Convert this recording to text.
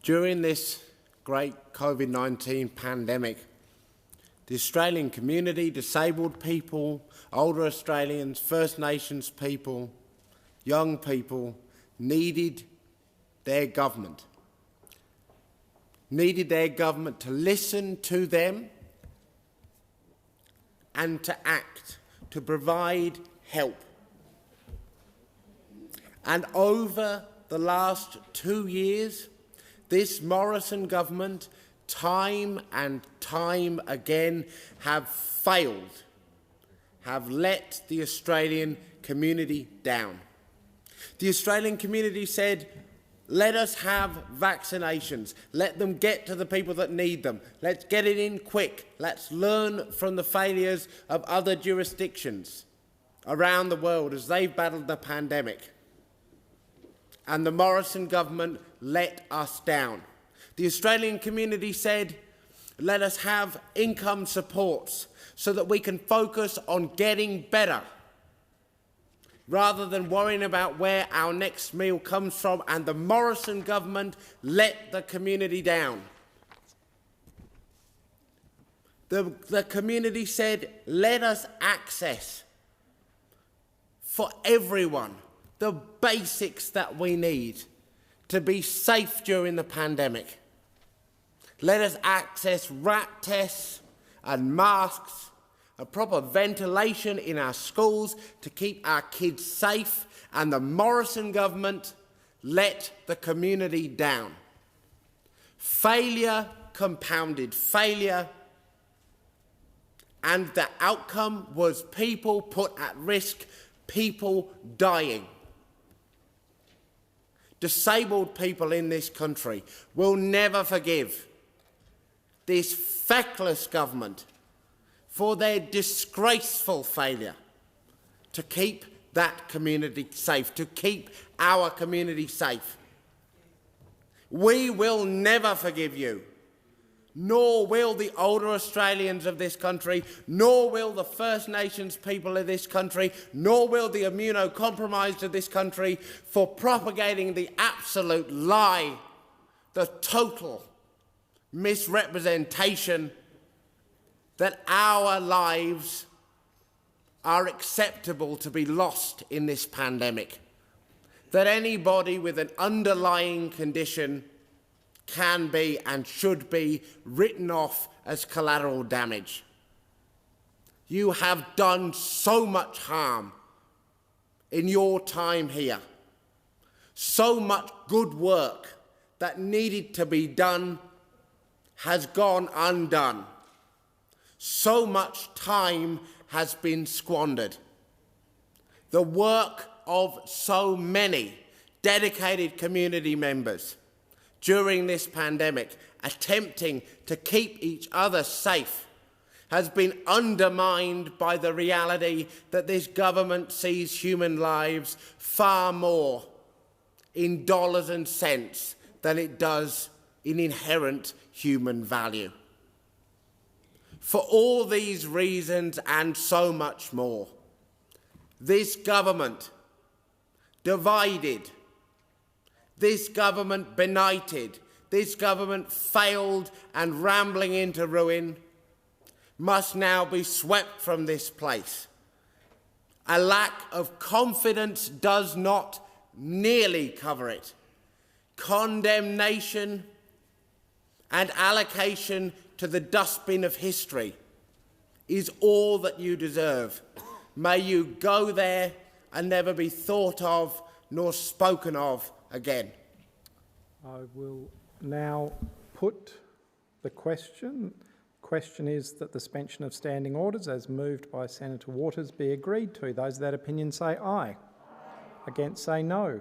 During this great COVID-19 pandemic, the Australian community, disabled people, older Australians, First Nations people, young people needed their government to listen to them and to act, to provide help. And over the last 2 years, this Morrison government, time and time again, have failed, have let the Australian community down. The Australian community said, let us have vaccinations. Let them get to the people that need them. Let's get it in quick. Let's learn from the failures of other jurisdictions around the world as they've battled the pandemic. And the Morrison government let us down. The Australian community said, let us have income supports so that we can focus on getting better rather than worrying about where our next meal comes from, and the Morrison government let the community down. The community said, let us access for everyone the basics that we need to be safe during the pandemic. Let us access RAT tests and masks, a proper ventilation in our schools to keep our kids safe, and the Morrison government let the community down. Failure compounded failure, and the outcome was people put at risk, people dying. Disabled people in this country will never forgive this feckless government for their disgraceful failure to keep that community safe, to keep our community safe. We will never forgive you, nor will the older Australians of this country, nor will the First Nations people of this country, nor will the immunocompromised of this country, for propagating the absolute lie, the total misrepresentation that our lives are acceptable to be lost in this pandemic, that anybody with an underlying condition can be and should be written off as collateral damage. You have done so much harm in your time here, so much good work that needed to be done has gone undone. So much time has been squandered. The work of so many dedicated community members during this pandemic, attempting to keep each other safe, has been undermined by the reality that this government sees human lives far more in dollars and cents than it does in inherent human value. For all these reasons and so much more, this government divided, this government benighted, this government failed and rambling into ruin, must now be swept from this place. A lack of confidence does not nearly cover it. Condemnation and allocation to the dustbin of history is all that you deserve. May you go there and never be thought of nor spoken of again. I will now put the question. The question is that the suspension of standing orders, as moved by Senator Waters, be agreed to. Those of that opinion say aye. Against say no.